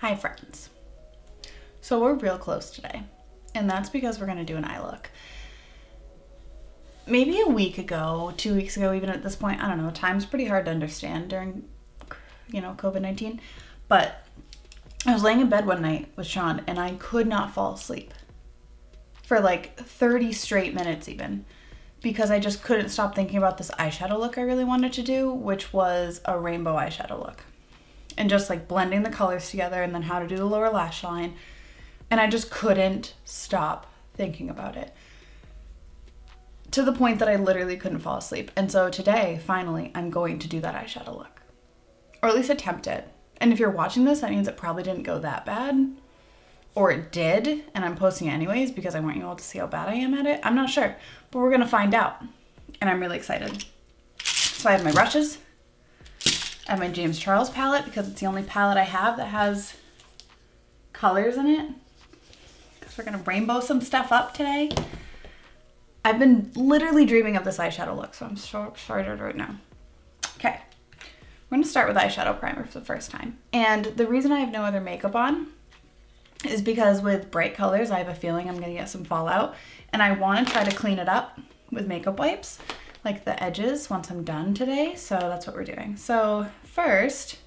Hi friends. So we're real close today, and that's because we're gonna do an eye look. Maybe a week ago, 2 weeks ago, even at this point, I don't know, time's pretty hard to understand during, COVID-19, but I was laying in bed one night with Sean and I could not fall asleep for like 30 straight minutes even, because I just couldn't stop thinking about this eyeshadow look I really wanted to do, which was a rainbow eyeshadow look. And just like blending the colors together and then how to do the lower lash line. And I just couldn't stop thinking about it, to the point that I literally couldn't fall asleep. And so today, finally, I'm going to do that eyeshadow look. Or at least attempt it. And if you're watching this, that means it probably didn't go that bad. Or it did, and I'm posting it anyways because I want you all to see how bad I am at it. I'm not sure, but we're gonna find out. And I'm really excited. So I have my brushes. I have my James Charles palette because it's the only palette I have that has colors in it. Because we're gonna rainbow some stuff up today. I've been literally dreaming of this eyeshadow look, so I'm so excited right now. Okay, we're gonna start with eyeshadow primer for the first time. And the reason I have no other makeup on is because with bright colors, I have a feeling I'm gonna get some fallout, and I wanna try to clean it up with makeup wipes, like the edges, once I'm done today. So that's what we're doing. So first,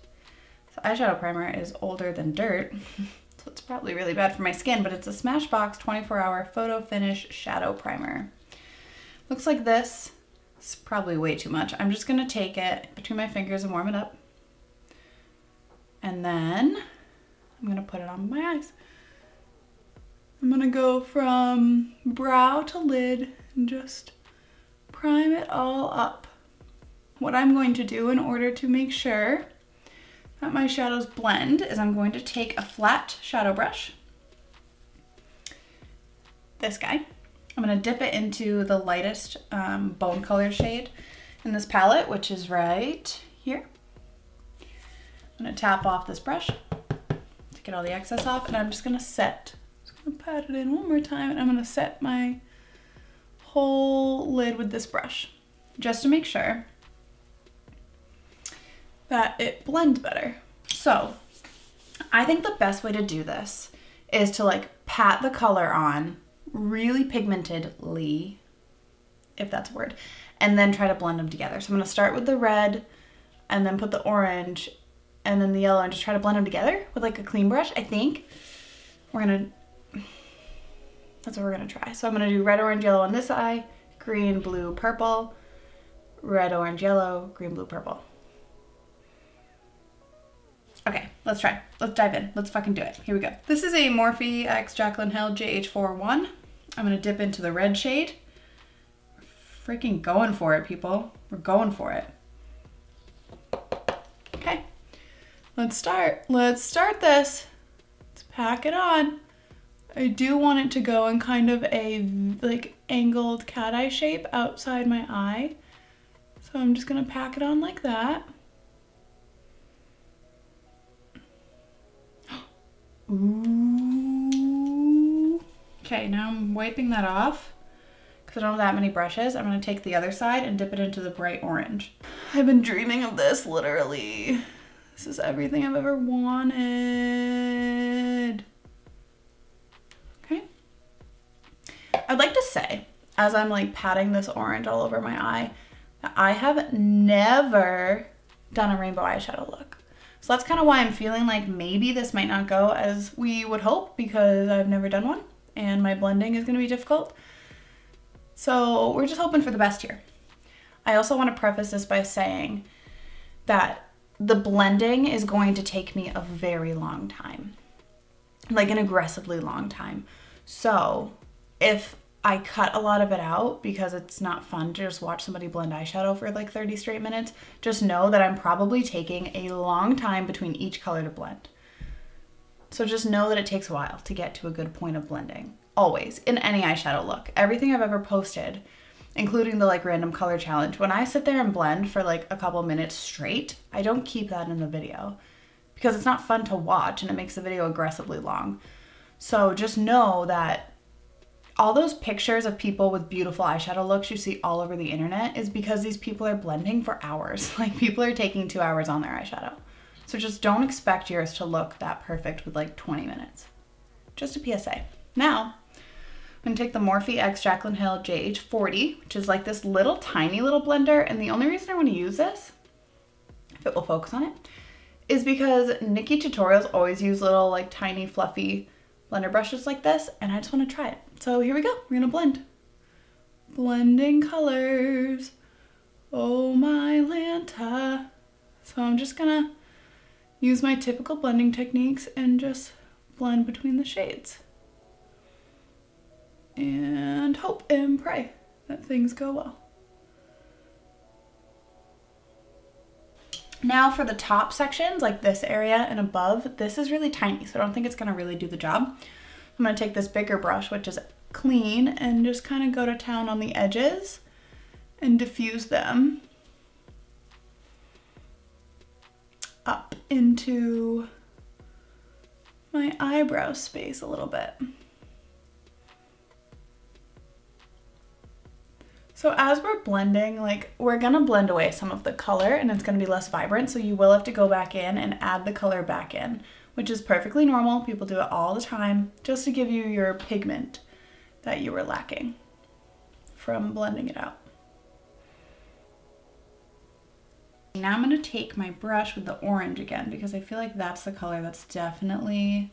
the eyeshadow primer is older than dirt, so it's probably really bad for my skin, but it's a Smashbox 24-hour photo finish shadow primer. Looks like this. It's probably way too much. I'm just gonna take it between my fingers and warm it up. And then I'm gonna put it on my eyes. I'm gonna go from brow to lid and just prime it all up. What I'm going to do in order to make sure that my shadows blend is I'm going to take a flat shadow brush, this guy. I'm gonna dip it into the lightest bone color shade in this palette, which is right here. I'm gonna tap off this brush to get all the excess off, and I'm just gonna pat it in one more time, and I'm gonna set my whole lid with this brush just to make sure that it blends better. So I think the best way to do this is to like pat the color on really pigmentedly, if that's a word, and then try to blend them together. So I'm gonna start with the red and then put the orange and then the yellow and just try to blend them together with like a clean brush. I think that's what we're gonna try. So I'm gonna do red, orange, yellow on this eye, green, blue, purple, red, orange, yellow, green, blue, purple. Okay, let's try. Let's dive in. Let's fucking do it. Here we go. This is a Morphe x Jaclyn Hill JH41. I'm gonna dip into the red shade. We're freaking going for it, people. We're going for it. Okay, let's start. Let's start this. Let's pack it on. I do want it to go in kind of a like angled cat eye shape outside my eye. So I'm just gonna pack it on like that. Ooh. Okay, now I'm wiping that off because I don't have that many brushes. I'm gonna take the other side and dip it into the bright orange. I've been dreaming of this, literally. This is everything I've ever wanted. Okay. I'd like to say, as I'm like patting this orange all over my eye, that I have never done a rainbow eyeshadow look. So that's kind of why I'm feeling like maybe this might not go as we would hope, because I've never done one and my blending is gonna be difficult. So we're just hoping for the best here. I also want to preface this by saying that the blending is going to take me a very long time, like an aggressively long time. So if I cut a lot of it out because it's not fun to just watch somebody blend eyeshadow for like 30 straight minutes, just know that I'm probably taking a long time between each color to blend. So just know that it takes a while to get to a good point of blending, always, in any eyeshadow look. Everything I've ever posted, including the like random color challenge, when I sit there and blend for like a couple minutes straight, I don't keep that in the video because it's not fun to watch and it makes the video aggressively long. So just know that all those pictures of people with beautiful eyeshadow looks you see all over the internet is because these people are blending for hours. Like, people are taking 2 hours on their eyeshadow. So just don't expect yours to look that perfect with like 20 minutes. Just a PSA. Now, I'm gonna take the Morphe X Jaclyn Hill JH40, which is like this little tiny little blender. And the only reason I wanna use this, if it will focus on it, is because Nikki tutorials always use little like tiny fluffy blender brushes like this, and I just wanna try it. So here we go, we're gonna blend. Blending colors, oh my Lanta. So I'm just gonna use my typical blending techniques and just blend between the shades. And hope and pray that things go well. Now for the top sections, like this area and above, this is really tiny, so I don't think it's gonna really do the job. I'm gonna take this bigger brush, which is clean, and just kind of go to town on the edges and diffuse them up into my eyebrow space a little bit. So as we're blending, like we're gonna blend away some of the color and it's gonna be less vibrant, so you will have to go back in and add the color back in, which is perfectly normal. People do it all the time, just to give you your pigment that you were lacking from blending it out. Now I'm gonna take my brush with the orange again, because I feel like that's the color that's definitely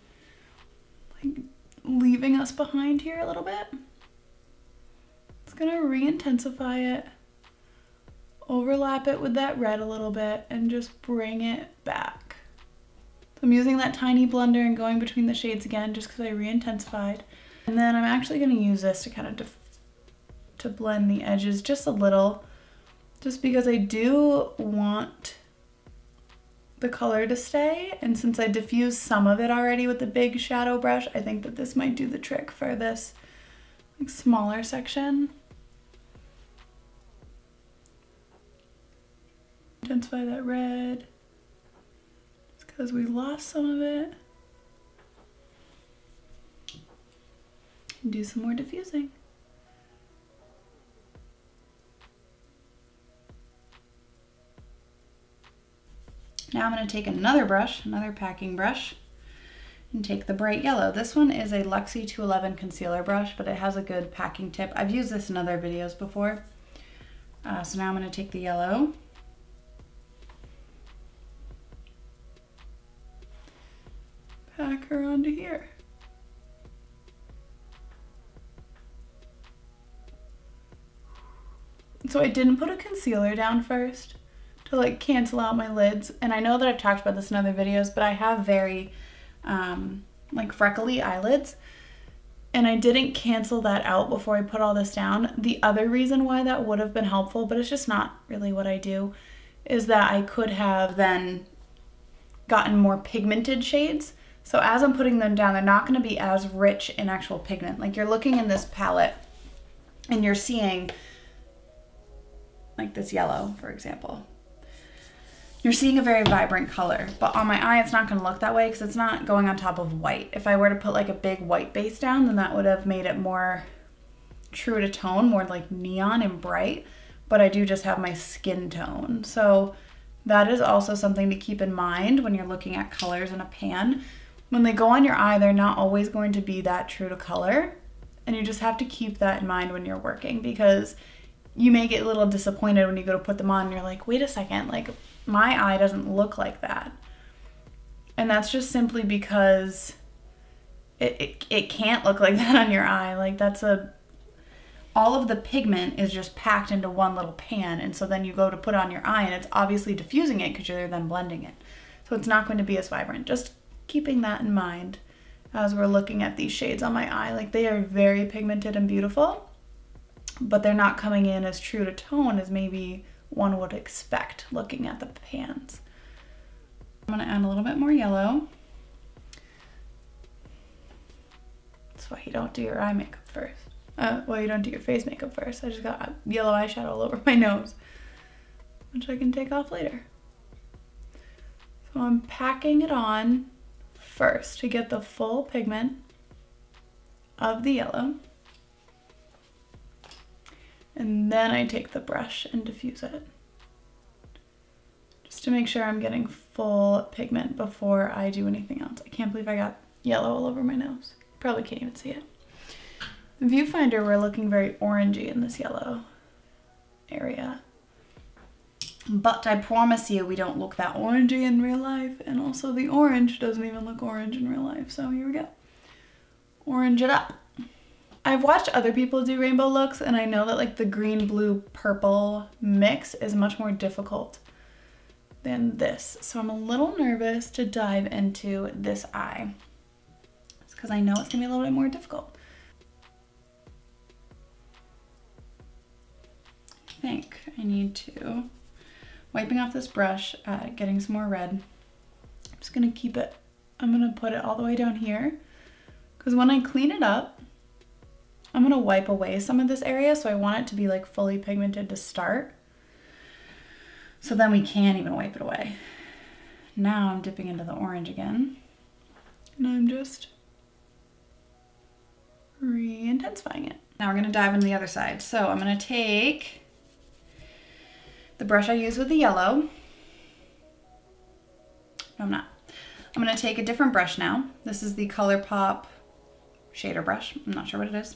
like leaving us behind here a little bit. It's gonna re-intensify it, overlap it with that red a little bit, and just bring it back. So I'm using that tiny blender and going between the shades again, just because I re-intensified. And then I'm actually gonna use this to kind of to blend the edges just a little, just because I do want the color to stay. And since I diffused some of it already with the big shadow brush, I think that this might do the trick for this like smaller section. Intensify that red, it's because we lost some of it. And do some more diffusing. Now I'm going to take another brush, another packing brush, and take the bright yellow. This one is a Luxie 211 concealer brush, but it has a good packing tip. I've used this in other videos before. So now I'm going to take the yellow. Pack her onto here. So I didn't put a concealer down first to like cancel out my lids. And I know that I've talked about this in other videos, but I have very like freckly eyelids. And I didn't cancel that out before I put all this down. The other reason why that would have been helpful, but it's just not really what I do, is that I could have then gotten more pigmented shades. So as I'm putting them down, they're not gonna be as rich in actual pigment. Like you're looking in this palette and you're seeing like this yellow, for example. You're seeing a very vibrant color, but on my eye, it's not gonna look that way because it's not going on top of white. If I were to put like a big white base down, then that would have made it more true to tone, more like neon and bright, but I do just have my skin tone. So that is also something to keep in mind when you're looking at colors in a pan. When they go on your eye, they're not always going to be that true to color, and you just have to keep that in mind when you're working, because you may get a little disappointed when you go to put them on and you're like, wait a second, like my eye doesn't look like that. And that's just simply because it can't look like that on your eye. Like all of the pigment is just packed into one little pan, and so then you go to put it on your eye and it's obviously diffusing it because you're then blending it. So it's not going to be as vibrant. Just keeping that in mind as we're looking at these shades on my eye. Like they are very pigmented and beautiful, but they're not coming in as true to tone as maybe one would expect looking at the pans. I'm gonna add a little bit more yellow. That's why you don't do your eye makeup first. Well, you don't do your face makeup first. I just got yellow eyeshadow all over my nose, which I can take off later. So I'm packing it on first to get the full pigment of the yellow. And then I take the brush and diffuse it. just to make sure I'm getting full pigment before I do anything else. I can't believe I got yellow all over my nose. Probably can't even see it. The viewfinder, we're looking very orangey in this yellow area. But I promise you we don't look that orangey in real life, and also the orange doesn't even look orange in real life. So here we go. Orange it up. I've watched other people do rainbow looks, and I know that like the green, blue, purple mix is much more difficult than this. So I'm a little nervous to dive into this eye. It's because I know it's gonna be a little bit more difficult. I think I need to, wiping off this brush, getting some more red. I'm just gonna keep it, I'm gonna put it all the way down here, because when I clean it up, I'm gonna wipe away some of this area, so I want it to be like fully pigmented to start. So then we can't even wipe it away. Now I'm dipping into the orange again, and I'm just re-intensifying it. Now we're gonna dive into the other side. So I'm gonna take the brush I used with the yellow. No, I'm not. I'm gonna take a different brush now. This is the ColourPop shader brush. I'm not sure what it is.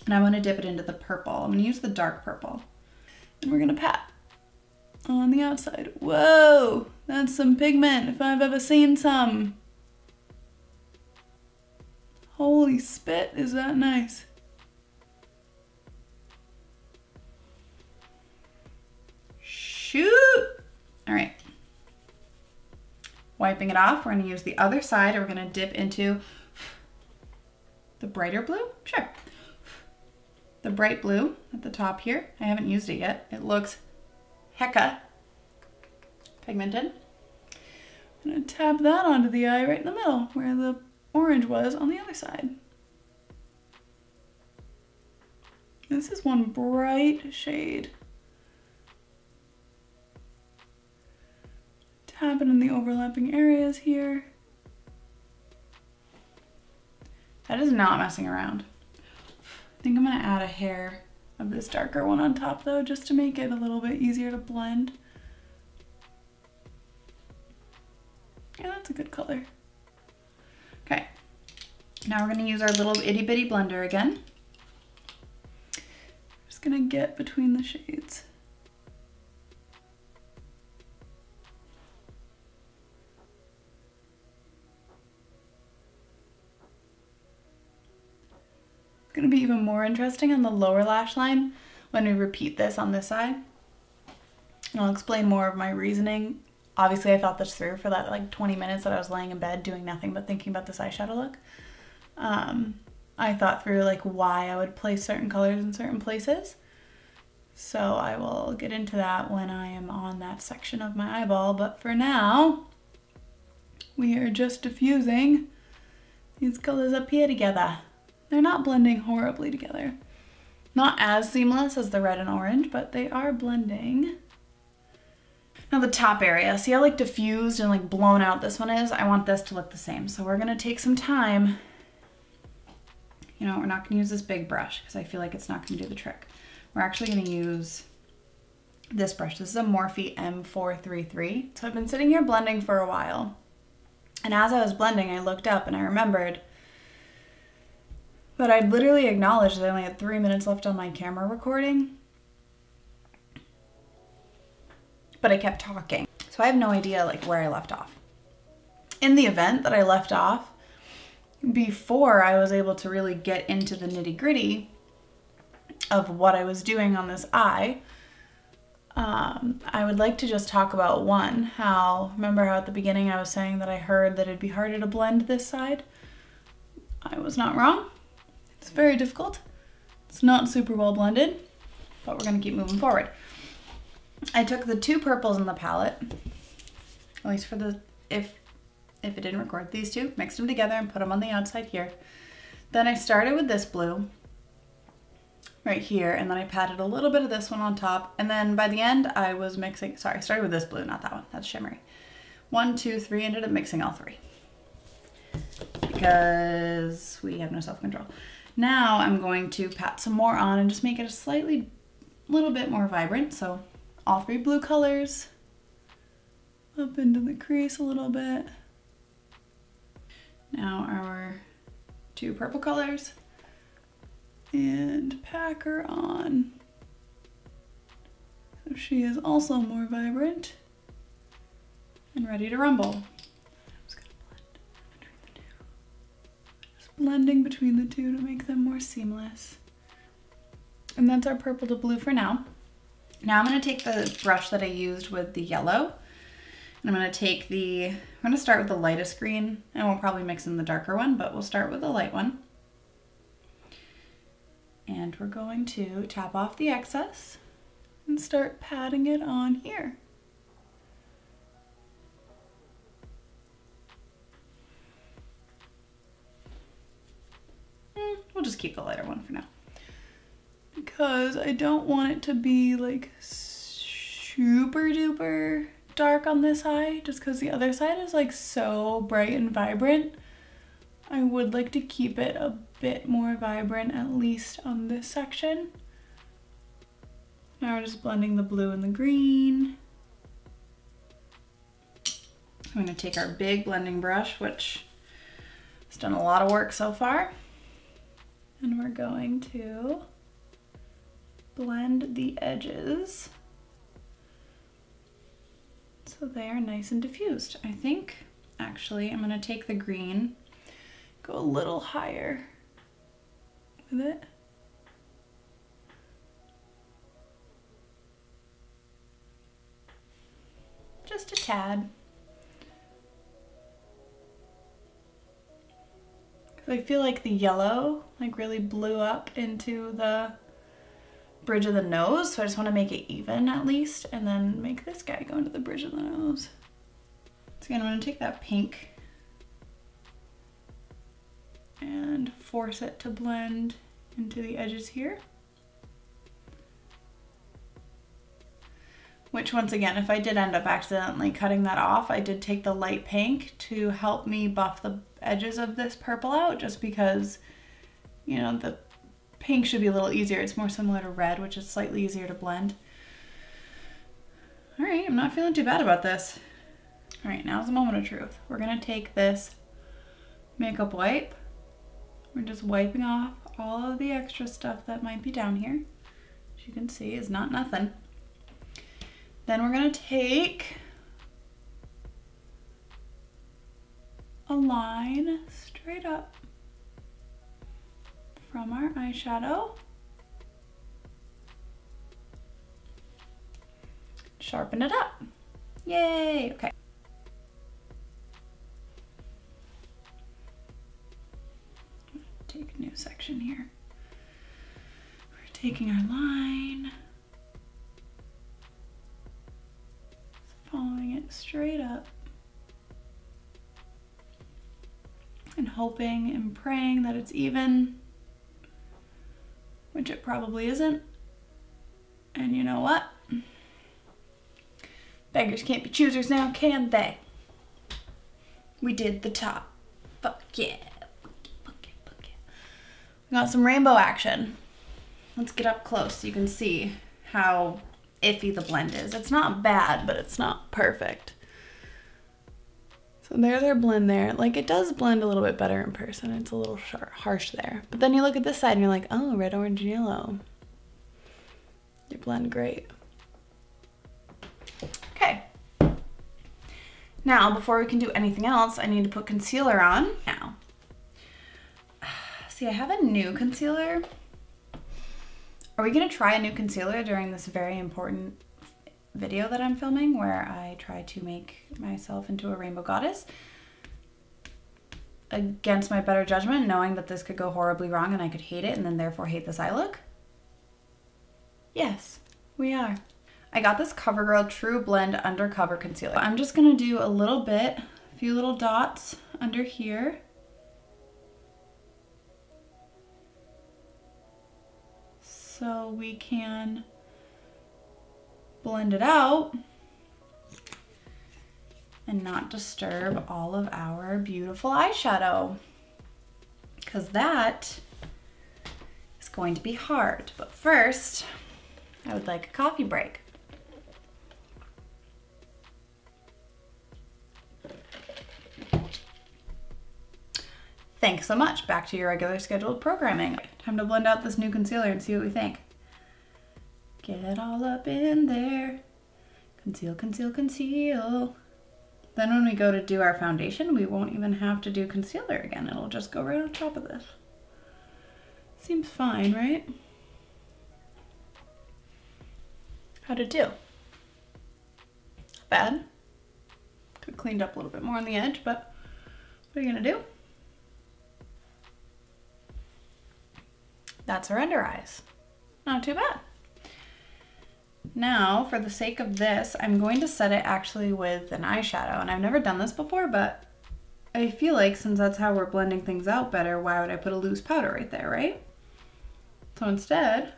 And I'm gonna dip it into the purple. I'm gonna use the dark purple. And we're gonna pat on the outside. Whoa, that's some pigment if I've ever seen some. Holy spit, is that nice. Shoot! All right. Wiping it off, we're gonna use the other side, and we're gonna dip into the brighter blue, sure. The bright blue at the top here. I haven't used it yet. It looks hecka pigmented. I'm gonna tap that onto the eye right in the middle where the orange was on the other side. This is one bright shade. Tap it in the overlapping areas here. That is not messing around. I think I'm gonna add a hair of this darker one on top though, just to make it a little bit easier to blend. Yeah, that's a good color. Okay, now we're gonna use our little itty bitty blender again. Just gonna get between the shades. Going to be even more interesting on the lower lash line when we repeat this on this side. And I'll explain more of my reasoning. Obviously I thought this through for that like 20 minutes that I was laying in bed doing nothing but thinking about this eyeshadow look. I thought through like why I would place certain colors in certain places. So I will get into that when I am on that section of my eyeball, but for now we are just diffusing these colors up here together. They're not blending horribly together. Not as seamless as the red and orange, but they are blending. Now the top area, see how like diffused and like blown out this one is? I want this to look the same. So we're gonna take some time. You know, we're not gonna use this big brush because I feel like it's not gonna do the trick. We're actually gonna use this brush. This is a Morphe M433. So I've been sitting here blending for a while. And as I was blending, I looked up and I remembered but I'd literally acknowledged that I only had 3 minutes left on my camera recording. But I kept talking. So I have no idea like where I left off. In the event that I left off, before I was able to really get into the nitty-gritty of what I was doing on this eye, I would like to just talk about one, remember how at the beginning I was saying that I heard that it'd be harder to blend this side? I was not wrong. It's very difficult. It's not super well blended, but we're gonna keep moving forward. I took the two purples in the palette, at least for the, if it didn't record, these two, mixed them together and put them on the outside here. Then I started with this blue right here, and then I patted a little bit of this one on top, and then by the end I was mixing, sorry, I started with this blue, not that one, that's shimmery. 1, 2, 3, ended up mixing all three because we have no self-control. Now I'm going to pat some more on and just make it a little bit more vibrant. So all three blue colors, up into the crease a little bit. Now our two purple colors, and pack her on. So she is also more vibrant and ready to rumble. I'm just gonna blend between the two. Just blending between the two to make them more seamless. And that's our purple to blue for now. Now I'm gonna take the brush that I used with the yellow, and I'm gonna take we're gonna start with the lightest green, and we'll probably mix in the darker one, but we'll start with the light one. And we're going to tap off the excess and start patting it on here. We'll just keep the lighter one for now, because I don't want it to be like super duper dark on this eye, just because the other side is like so bright and vibrant. I would like to keep it a bit more vibrant, at least on this section. Now we're just blending the blue and the green. I'm going to take our big blending brush, which has done a lot of work so far, and we're going to blend the edges so they are nice and diffused. I think actually I'm going to take the green, go a little higher with it. Just a tad. I feel like the yellow like really blew up into the bridge of the nose, so I just want to make it even at least, and then make this guy go into the bridge of the nose. So again, I'm going to take that pink and force it to blend into the edges here. Which, once again, if I did end up accidentally cutting that off, I did take the light pink to help me buff the edges of this purple out, just because, you know, the pink should be a little easier. It's more similar to red, which is slightly easier to blend. All right, I'm not feeling too bad about this. All right, now's the moment of truth. We're gonna take this makeup wipe. We're just wiping off all of the extra stuff that might be down here. As you can see, is not nothing. Then we're gonna take a line straight up from our eyeshadow. Sharpen it up. Yay, okay. Take a new section here. We're taking our line, following it straight up, and hoping and praying that it's even, which it probably isn't. And you know what? Beggars can't be choosers now, can they? We did the top. Fuck yeah. Fuck yeah, fuck yeah. We got some rainbow action. Let's get up close so you can see how iffy the blend is. It's not bad, but it's not perfect. So there's our blend there. Like, it does blend a little bit better in person. It's a little harsh there. But then you look at this side and you're like, oh, red, orange, and yellow. You blend great. Okay. Now, before we can do anything else, I need to put concealer on. Now, see, I have a new concealer. Are we gonna try a new concealer during this very important video that I'm filming, where I try to make myself into a rainbow goddess against my better judgment, knowing that this could go horribly wrong and I could hate it and then therefore hate this eye look? Yes, we are. I got this CoverGirl True Blend Undercover Concealer. I'm just gonna do a little bit, a few little dots under here. So we can blend it out and not disturb all of our beautiful eyeshadow, because that is going to be hard. But first, I would like a coffee break. Thanks so much. Back to your regular scheduled programming. Time to blend out this new concealer and see what we think. Get all up in there. Conceal, conceal, conceal. Then when we go to do our foundation, we won't even have to do concealer again. It'll just go right on top of this. Seems fine, right? How'd it do? Not bad. Could cleaned up a little bit more on the edge, but what are you gonna do? That's our under eyes. Not too bad. Now, for the sake of this, I'm going to set it actually with an eyeshadow. And I've never done this before, but I feel like since that's how we're blending things out better, why would I put a loose powder right there, right? So instead,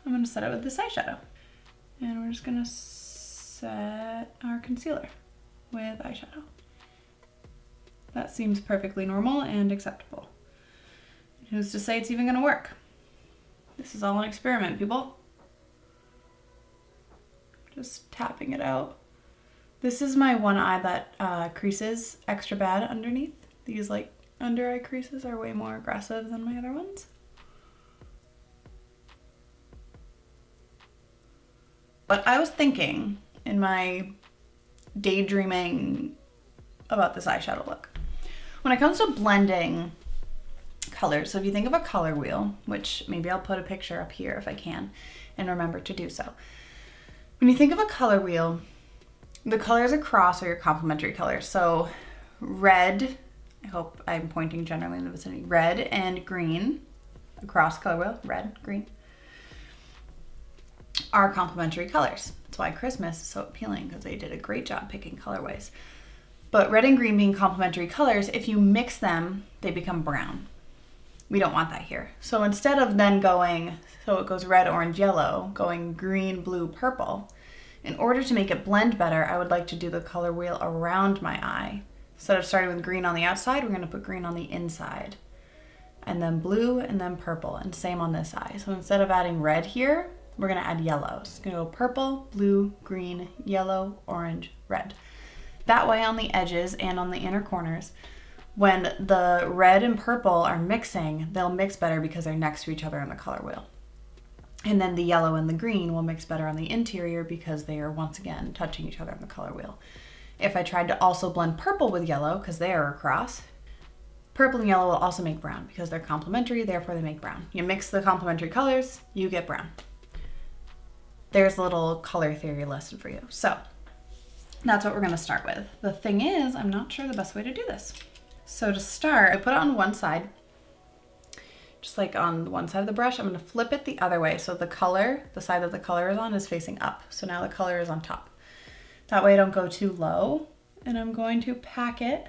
I'm gonna set it with this eyeshadow. And we're just gonna set our concealer with eyeshadow. That seems perfectly normal and acceptable. Who's to say it's even gonna work? This is all an experiment, people. Just tapping it out. This is my one eye that creases extra bad underneath. These like under eye creases are way more aggressive than my other ones. But I was thinking in my daydreaming about this eyeshadow look. When it comes to blending colors, so if you think of a color wheel, which maybe I'll put a picture up here if I can, and remember to do so. When you think of a color wheel, the colors across are your complementary colors. So red, I hope I'm pointing generally in the vicinity, red and green across color wheel, red, green, are complementary colors. That's why Christmas is so appealing, because they did a great job picking colorways. But red and green being complementary colors, if you mix them, they become brown. We don't want that here. So instead of then going, so it goes red, orange, yellow, going green, blue, purple, in order to make it blend better, I would like to do the color wheel around my eye. Instead of starting with green on the outside, we're gonna put green on the inside. And then blue, and then purple, and same on this eye. So instead of adding red here, we're gonna add yellow. So it's gonna go purple, blue, green, yellow, orange, red. That way on the edges and on the inner corners, when the red and purple are mixing, they'll mix better because they're next to each other in the color wheel. And then the yellow and the green will mix better on the interior because they are once again touching each other on the color wheel. If I tried to also blend purple with yellow, because they are across, purple and yellow will also make brown because they're complementary, therefore they make brown. You mix the complementary colors, you get brown. There's a little color theory lesson for you. So that's what we're gonna start with. The thing is, I'm not sure the best way to do this. So to start, I put it on one side, just like on one side of the brush. I'm gonna flip it the other way. So the color, the side that the color is on is facing up. So now the color is on top. That way I don't go too low. And I'm going to pack it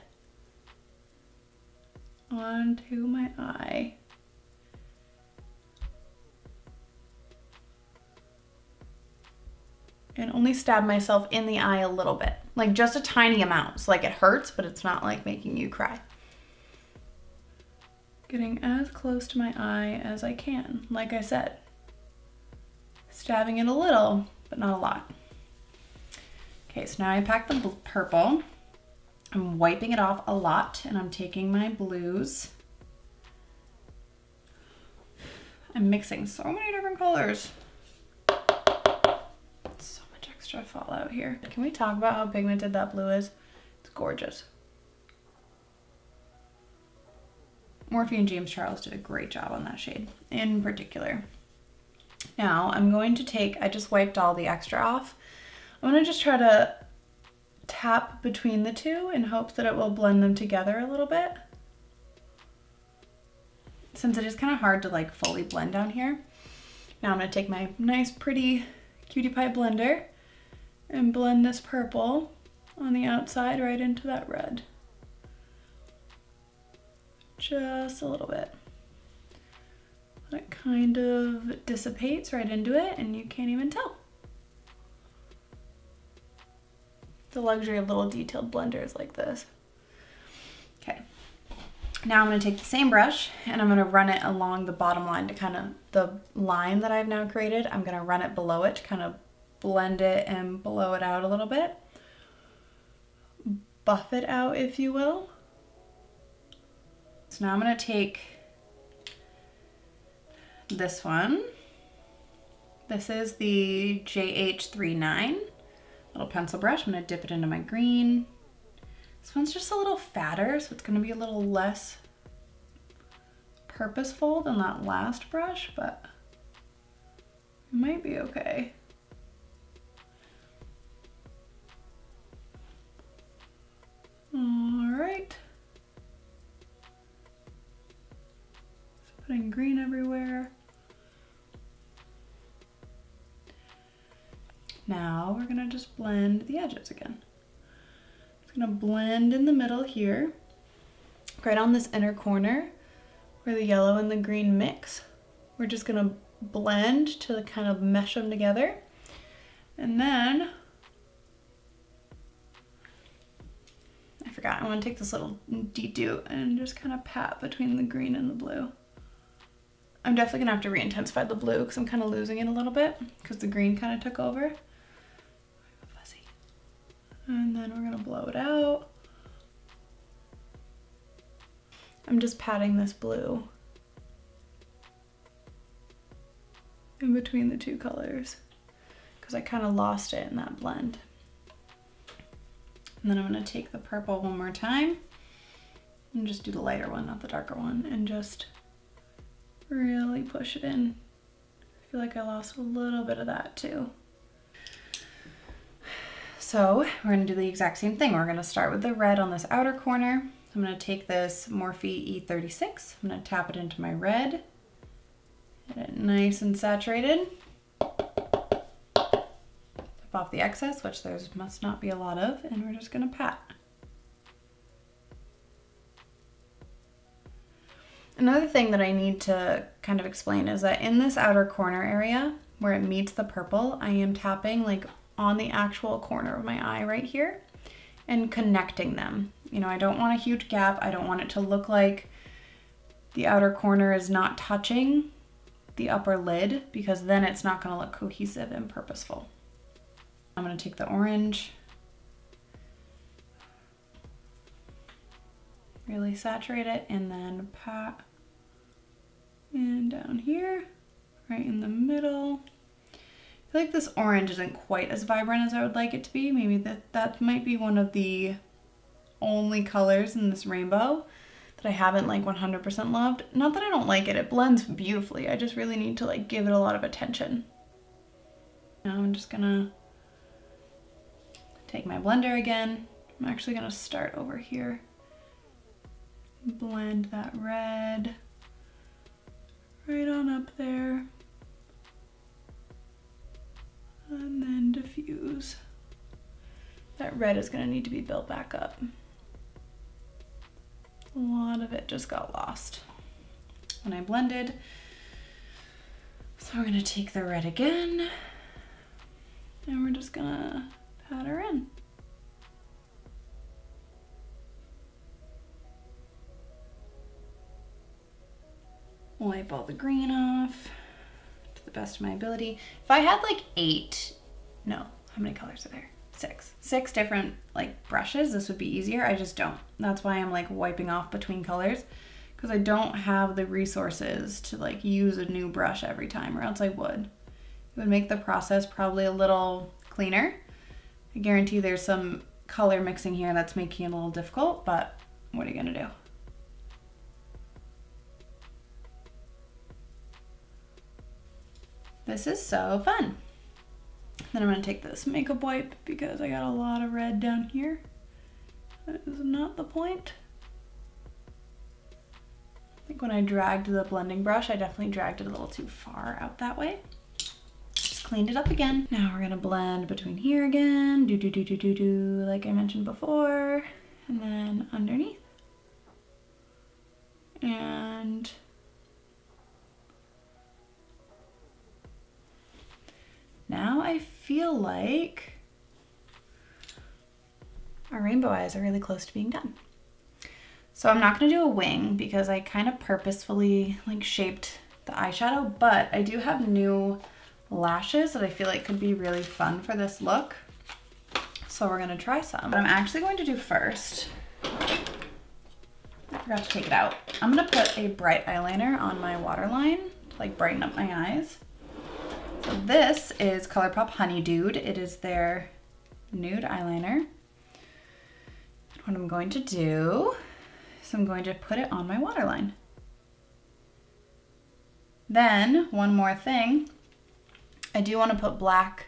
onto my eye. And only stab myself in the eye a little bit, like just a tiny amount. So like it hurts, but it's not like making you cry. Getting as close to my eye as I can, like I said. Stabbing it a little, but not a lot. Okay, so now I pack the purple. I'm wiping it off a lot, and I'm taking my blues. I'm mixing so many different colors. So much extra fallout here. Can we talk about how pigmented that blue is? It's gorgeous. Morphe and James Charles did a great job on that shade in particular. Now I'm going to take, I just wiped all the extra off. I'm gonna just try to tap between the two in hopes that it will blend them together a little bit. Since it is kind of hard to like fully blend down here. Now I'm gonna take my nice pretty cutie pie blender and blend this purple on the outside right into that red. Just a little bit. It kind of dissipates right into it and you can't even tell. The luxury of little detailed blenders like this. Okay, now I'm gonna take the same brush and I'm gonna run it along the bottom line to kind of, the line that I've now created, I'm gonna run it below it to kind of blend it and blow it out a little bit. buff it out, if you will. So now I'm gonna take this one. This is the JH39 little pencil brush. I'm gonna dip it into my green. This one's just a little fatter, so it's gonna be a little less purposeful than that last brush, but it might be okay. All right. Just putting green everywhere. Now we're gonna just blend the edges again. Just gonna blend in the middle here, right on this inner corner where the yellow and the green mix. We're just gonna blend to kind of mesh them together. And then, I forgot, I wanna take this little dew and just kind of pat between the green and the blue. I'm definitely gonna have to re-intensify the blue because I'm kind of losing it a little bit because the green kind of took over. Fuzzy. And then we're gonna blow it out. I'm just patting this blue in between the two colors because I kind of lost it in that blend. And then I'm gonna take the purple one more time and just do the lighter one, not the darker one, and just really push it in. I feel like I lost a little bit of that too. So we're gonna do the exact same thing. We're gonna start with the red on this outer corner. I'm gonna take this Morphe E36. I'm gonna tap it into my red. Get it nice and saturated. Tap off the excess, which there must not be a lot of, and we're just gonna pat. Another thing that I need to kind of explain is that in this outer corner area where it meets the purple, I am tapping like on the actual corner of my eye right here and connecting them. You know, I don't want a huge gap. I don't want it to look like the outer corner is not touching the upper lid because then it's not gonna look cohesive and purposeful. I'm gonna take the orange, really saturate it, and then pat and down here, right in the middle. I feel like this orange isn't quite as vibrant as I would like it to be. Maybe that might be one of the only colors in this rainbow that I haven't like 100% loved. Not that I don't like it, it blends beautifully. I just really need to like give it a lot of attention. Now I'm just gonna take my blender again. I'm actually gonna start over here. Blend that red right on up there. And then diffuse. That red is gonna need to be built back up. A lot of it just got lost when I blended. So we're gonna take the red again and we're just gonna pat her in. Wipe all the green off to the best of my ability. If I had like how many colors are there? Six different like brushes, this would be easier. I just don't. That's why I'm like wiping off between colors because I don't have the resources to like use a new brush every time, or else I would. It would make the process probably a little cleaner. I guarantee there's some color mixing here that's making it a little difficult, but what are you gonna do? This is so fun. Then I'm gonna take this makeup wipe because I got a lot of red down here. That is not the point. I think when I dragged the blending brush, I definitely dragged it a little too far out that way. Just cleaned it up again. Now we're gonna blend between here again, like I mentioned before, and then underneath. And now I feel like our rainbow eyes are really close to being done. So I'm not gonna do a wing because I kind of purposefully like shaped the eyeshadow, but I do have new lashes that I feel like could be really fun for this look. So we're gonna try some. What I'm actually going to do first, I forgot to take it out. I'm gonna put a bright eyeliner on my waterline to like brighten up my eyes. So this is ColourPop Honey Dude. It is their nude eyeliner. What I'm going to do is I'm going to put it on my waterline. Then one more thing, I do want to put black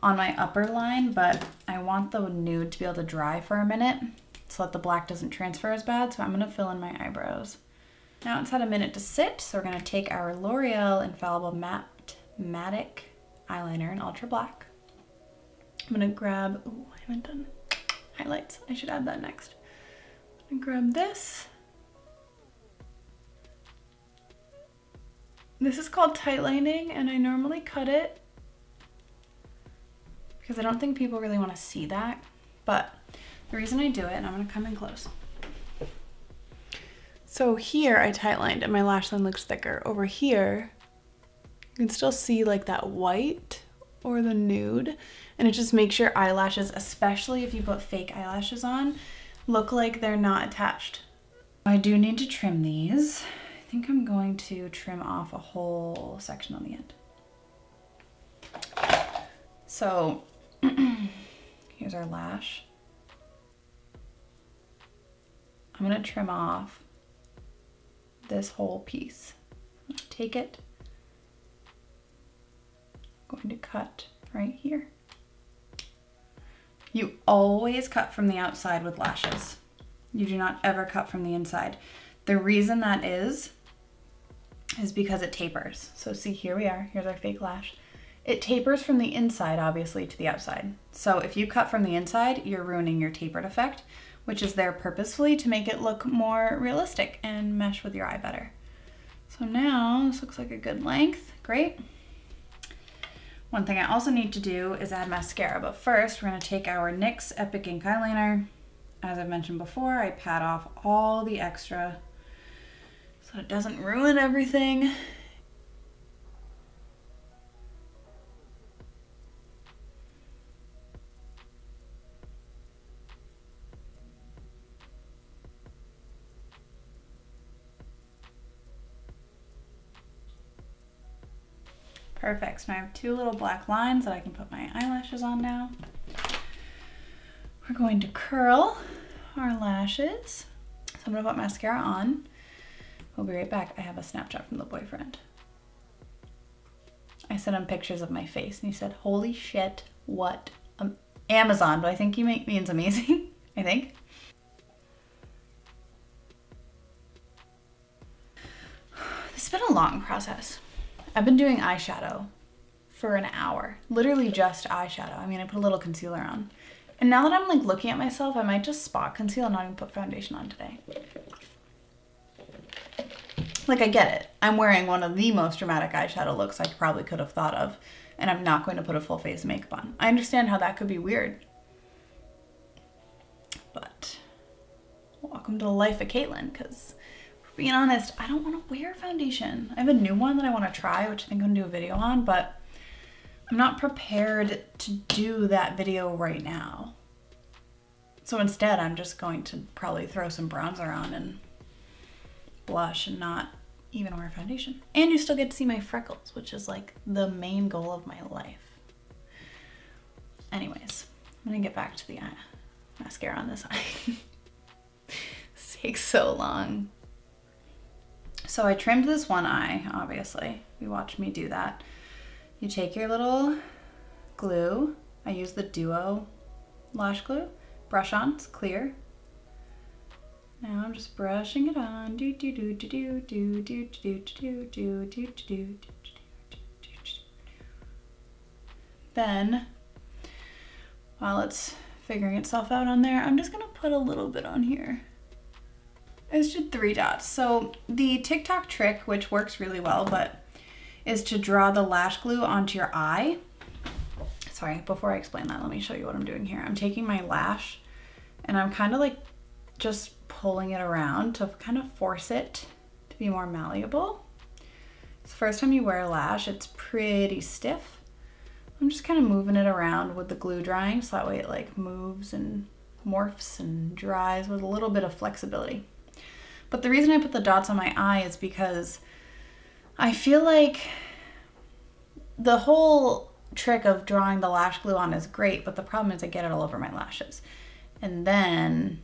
on my upper line, but I want the nude to be able to dry for a minute so that the black doesn't transfer as bad. So I'm gonna fill in my eyebrows. Now it's had a minute to sit, so we're gonna take our L'Oreal Infallible Matte eyeliner in Ultra Black. I'm gonna grab, ooh, I haven't done highlights. I should add that next. I'm gonna grab this. This is called tight lining, and I normally cut it because I don't think people really want to see that. But the reason I do it, and I'm gonna come in close. So here I tight lined and my lash line looks thicker. Over here, you can still see like that white or the nude, and it just makes your eyelashes, especially if you put fake eyelashes on, look like they're not attached. I do need to trim these. I think I'm going to trim off a whole section on the end. So here's our lash. I'm gonna trim off this whole piece. Take it. I'm going to cut right here. You always cut from the outside with lashes. You do not ever cut from the inside. The reason that is because it tapers. So see, here we are, here's our fake lash. It tapers from the inside, obviously, to the outside. So if you cut from the inside, you're ruining your tapered effect, which is there purposefully to make it look more realistic and mesh with your eye better. So now this looks like a good length, great. One thing I also need to do is add mascara, but first we're gonna take our NYX Epic Ink Eyeliner. As I've mentioned before, I pat off all the extra so it doesn't ruin everything. Perfect, so now I have two little black lines that I can put my eyelashes on now. We're going to curl our lashes. So I'm gonna put mascara on. We'll be right back. I have a Snapchat from the boyfriend. I sent him pictures of my face and he said, holy shit, what? Amazon, but I think he means amazing, I think. This has been a long process. I've been doing eyeshadow for an hour, literally just eyeshadow. I mean, I put a little concealer on. And now that I'm like looking at myself, I might just spot conceal and not even put foundation on today. Like, I get it. I'm wearing one of the most dramatic eyeshadow looks I probably could have thought of, and I'm not going to put a full face of makeup on. I understand how that could be weird. But welcome to the life of Caitlin, because being honest, I don't want to wear foundation. I have a new one that I want to try, which I think I'm gonna do a video on, but I'm not prepared to do that video right now. So instead, I'm just going to probably throw some bronzer on and blush and not even wear foundation. And you still get to see my freckles, which is like the main goal of my life. Anyways, I'm gonna get back to the mascara on this eye. This takes so long. So I trimmed this one eye, obviously. You watched me do that. You take your little glue. I use the Duo lash glue. Brush on, it's clear. Now I'm just brushing it on. Do do do do do do do do do do do do. Then, while it's figuring itself out on there, I'm just gonna put a little bit on here. I just did 3 dots. So the TikTok trick, which works really well, but is to draw the lash glue onto your eye. Sorry, before I explain that, let me show you what I'm doing here. I'm taking my lash and I'm kind of like just pulling it around to kind of force it to be more malleable. It's the first time you wear a lash, it's pretty stiff. I'm just kind of moving it around with the glue drying so that way it like moves and morphs and dries with a little bit of flexibility. But the reason I put the dots on my eye is because I feel like the whole trick of drawing the lash glue on is great, but the problem is I get it all over my lashes. And then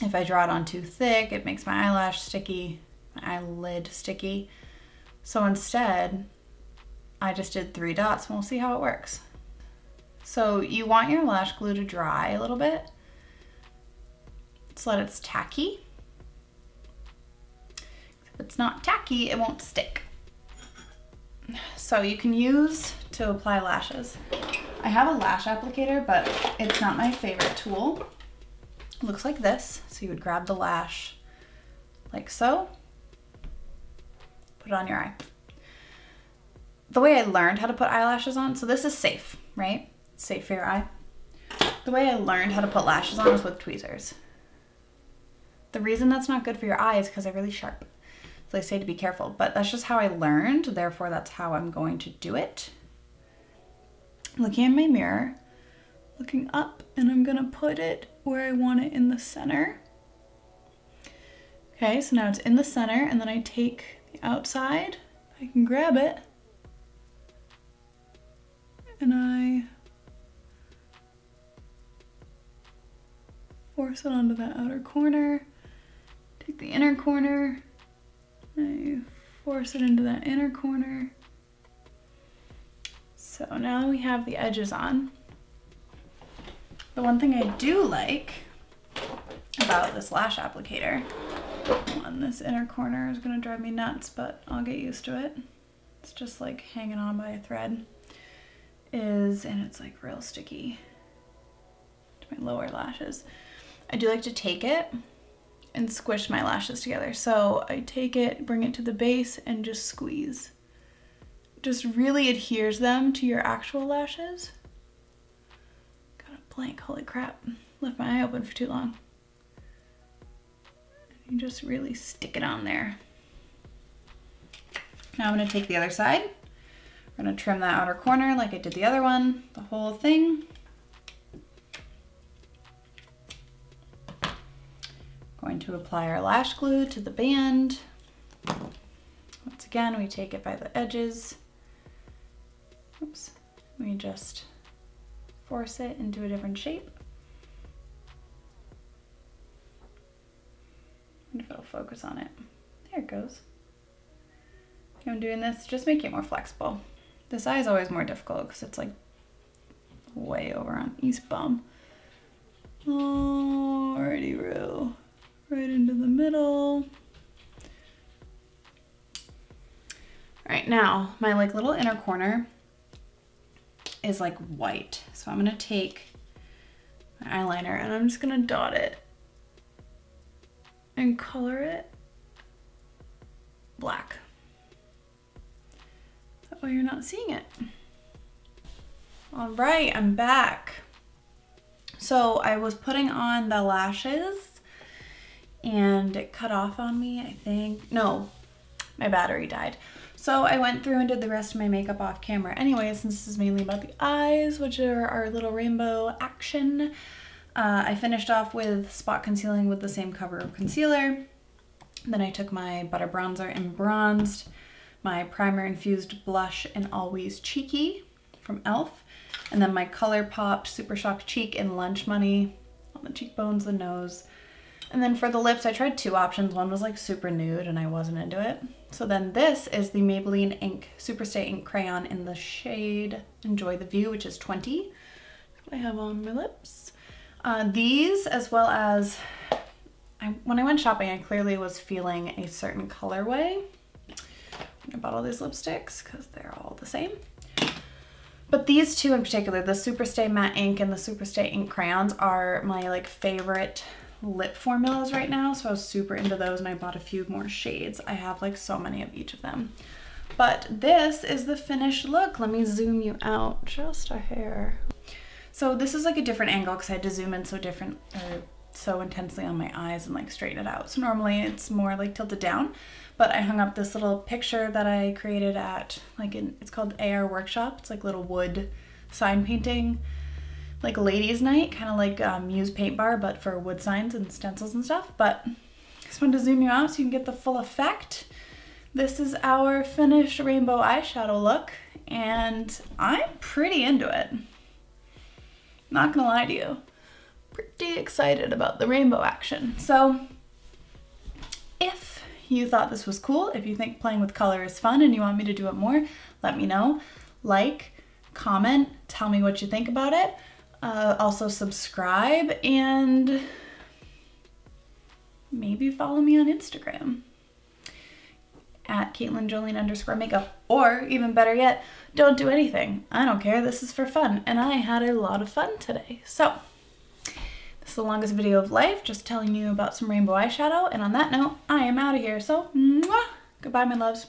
if I draw it on too thick, it makes my eyelash sticky, my eyelid sticky. So instead, I just did 3 dots and we'll see how it works. So you want your lash glue to dry a little bit so that it's tacky. If it's not tacky, it won't stick. So you can use to apply lashes. I have a lash applicator, but it's not my favorite tool. It looks like this. So you would grab the lash like so, put it on your eye. The way I learned how to put eyelashes on, so this is safe, right? It's safe for your eye. The way I learned how to put lashes on is with tweezers. The reason that's not good for your eye is because they're really sharp. So they say to be careful, but that's just how I learned, therefore that's how I'm going to do it. Looking in my mirror, looking up, and I'm gonna put it where I want it in the center. Okay, so now it's in the center, and then I take the outside, I can grab it, and I force it onto that outer corner, take the inner corner, I force it into that inner corner. So now we have the edges on. The one thing I do like about this lash applicator, on this inner corner is gonna drive me nuts, but I'll get used to it. It's just like hanging on by a thread, and it's like real sticky to my lower lashes. I do like to take it and squish my lashes together. So I take it, bring it to the base, and just squeeze. Just really adheres them to your actual lashes. Got a blank, holy crap. Left my eye open for too long. You just really stick it on there. Now I'm gonna take the other side. We're gonna trim that outer corner like I did the other one, the whole thing. Going to apply our lash glue to the band. Once again, we take it by the edges. Oops. We just force it into a different shape. I wonder if it'll focus on it. There it goes. Okay, I'm doing this, just make it more flexible. This eye is always more difficult because it's like way over on East Bum. Alrighty, Roo. Right into the middle. All right, now my like little inner corner is like white. So I'm gonna take my eyeliner and I'm just gonna dot it and color it black. That way you're not seeing it. All right, I'm back. So I was putting on the lashes and it cut off on me, I think. No, my battery died. So I went through and did the rest of my makeup off camera anyway, since this is mainly about the eyes, which are our little rainbow action. I finished off with spot concealing with the same cover of concealer. Then I took my butter bronzer and bronzed, my primer infused blush in Always Cheeky from e.l.f. And then my ColourPop Super Shock Cheek in Lunch Money on the cheekbones, the nose. And then for the lips, I tried 2 options. One was like super nude and I wasn't into it. So then this is the Maybelline Ink Superstay Ink Crayon in the shade Enjoy the View, which is 20. I have on my lips. These, as well as, when I went shopping, I clearly was feeling a certain colorway. I bought all these lipsticks because they're all the same. But these 2 in particular, the Superstay Matte Ink and the Superstay Ink Crayons, are my like favorite lip formulas right now, so I was super into those and I bought a few more shades. I have like so many of each of them. But this is the finished look. Let me zoom you out just a hair. So this is like a different angle because I had to zoom in so so intensely on my eyes and like straighten it out. So normally it's more like tilted down, but I hung up this little picture that I created at it's called AR Workshop. It's like little wood sign painting, like a ladies' night, kind of like Muse Paint Bar, but for wood signs and stencils and stuff. But I just wanted to zoom you out so you can get the full effect. This is our finished rainbow eyeshadow look, and I'm pretty into it. Not gonna lie to you. Pretty excited about the rainbow action. So if you thought this was cool, if you think playing with color is fun and you want me to do it more, let me know. Like, comment, tell me what you think about it. Also subscribe and maybe follow me on Instagram at CaitlinJolene_makeup, or even better yet, don't do anything. I don't care, this is for fun, and I had a lot of fun today. So this is the longest video of life, just telling you about some rainbow eyeshadow, and on that note, I am out of here. So, mwah! Goodbye, my loves.